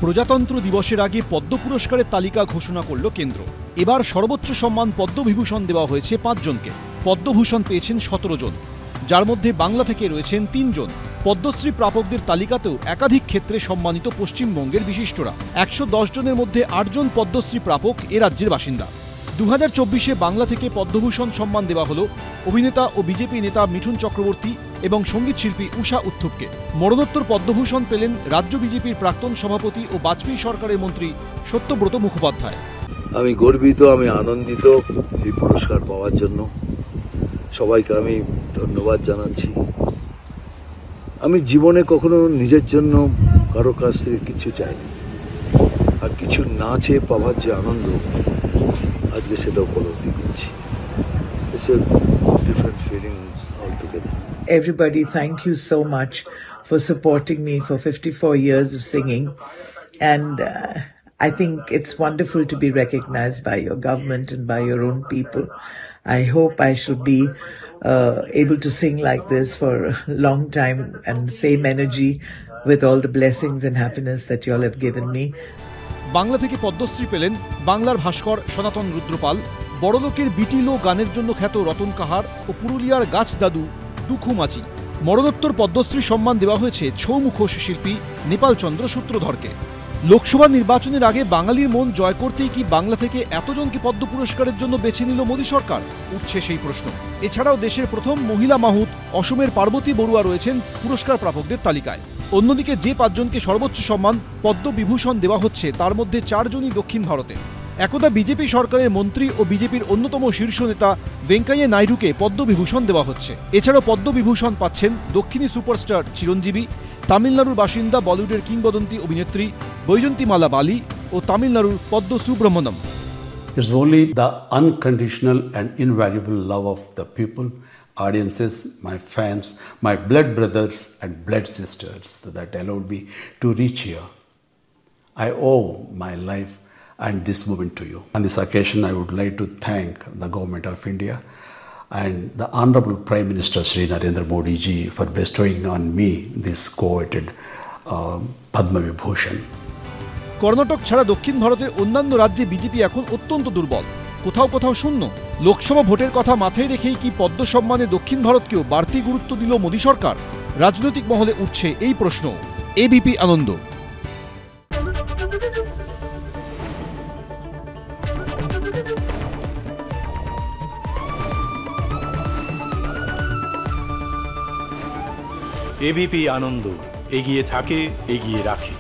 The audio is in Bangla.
প্রজাতন্ত্র দিবসের আগে পদ্ম পুরস্কারের তালিকা ঘোষণা করল কেন্দ্র। এবার সর্বোচ্চ সম্মান পদ্মবিভূষণ দেওয়া হয়েছে ৫ জনকে। পদ্মভূষণ পেয়েছেন ১৭ জন, যার মধ্যে বাংলা থেকে রয়েছেন ৩ জন। পদ্মশ্রী প্রাপকদের তালিকাতেও একাধিক ক্ষেত্রে সম্মানিত পশ্চিমবঙ্গের বিশিষ্টরা। ১১০ জনের মধ্যে ৮ জন পদ্মশ্রী প্রাপক এ রাজ্যের বাসিন্দা। ২০২৪-এ বাংলা থেকে পদ্মভূষণ সম্মান দেওয়া হলো অভিনেতা ও বিজেপি নেতা মিঠুন চক্রবর্তী এবং সঙ্গীতশিল্পী ঊষা উত্থুপকে। মরণোত্তর পদ্মভূষণ পেলেন রাজ্য বিজেপির প্রাক্তন সভাপতি ও বাজপেয়ী সরকারের মন্ত্রী সত্যব্রত মুখোপাধ্যায়। আমি গর্বিত, আমি আনন্দিত এই পুরস্কার পাওয়ার জন্য। সবাইকে আমি ধন্যবাদ জানাচ্ছি। আমি জীবনে কখনো নিজের জন্য কারো কাছ থেকে কিছু চাইনি, আর কিছু না চেয়ে পাওয়ার যে আনন্দ আজকে সেটা উপলব্ধি করছি। It's a different feelings altogether. Everybody, thank you so much for supporting me for 54 years of singing, and I think it's wonderful to be recognized by your government and by your own people. I hope I shall be able to sing like this for a long time and same energy with all the blessings and happiness that you all have given me. Bangla থেকে পদ্মশ্রী পেলেন বাংলার ভাস্কর সনাতন রুদ্রপাল, বড়লোকের বিটিলো গানের জন্য খ্যাত রতন কাহার ও পুরুলিয়ার গাছ দাদু দুখু মাঝি। মরণোত্তর পদ্মশ্রী সম্মান দেওয়া হয়েছে ছৌ মুখোশ শিল্পী নেপালচন্দ্র সূত্রধরকে। লোকসভা নির্বাচনের আগে বাঙালির মন জয় করতেই কি বাংলা থেকে এতজনকে পদ্ম পুরস্কারের জন্য বেছে নিল মোদী সরকার, উঠছে সেই প্রশ্ন। এছাড়াও দেশের প্রথম মহিলা মাহুত অসমের পার্বতী বড়ুয়া রয়েছেন পুরস্কার প্রাপকদের তালিকায়। অন্যদিকে যে ৫ জনকে সর্বোচ্চ সম্মান পদ্মবিভূষণ দেওয়া হচ্ছে তার মধ্যে ৪ জনই দক্ষিণ ভারতে। একদা বিজেপি সরকারের মন্ত্রী ও বিজেপির অন্যতম শীর্ষ নেতা ভেঙ্কাইয়া নাইডুকে পদ্মবিভূষণ দেওয়া হচ্ছে। এছাড়াও পদ্মবিভূষণ পাচ্ছেন দক্ষিণী সুপারস্টার চিরঞ্জীবী, তামিলনাড়ুর বাসিন্দা বলিউডের কিংবদন্তি অভিনেত্রী বৈজয়ন্তীমালা বালি ও তামিলনাড়ুর পদ্ম Subrahmanyam. It's only the unconditional and invaluable love of the people, audiences, my fans, my blood brothers and blood sisters that allowed me to reach here. I owe my life and this moment to you. On this occasion, I would like to thank the Government of India and the Honorable Prime Minister Shri Narendra Modi ji for bestowing on me this coveted Padma Vibhushan. Karnataka ছাড়া দক্ষিণ ভারতের অন্যান্য রাজ্যে বিজেপি এখন অত্যন্ত দুর্বল, কোথাও কোথাও শূন্য। লোকসভা ভোটের কথা মাথায় রেখেই কি পদ্ম সম্মানে দক্ষিণ ভারতকেও বাড়তি গুরুত্ব দিল মোদী সরকার? রাজনৈতিক মহলে উঠছে এই প্রশ্ন। এবিপি আনন্দ। এবিপি আনন্দ, এগিয়ে থাকে, এগিয়ে রাখে।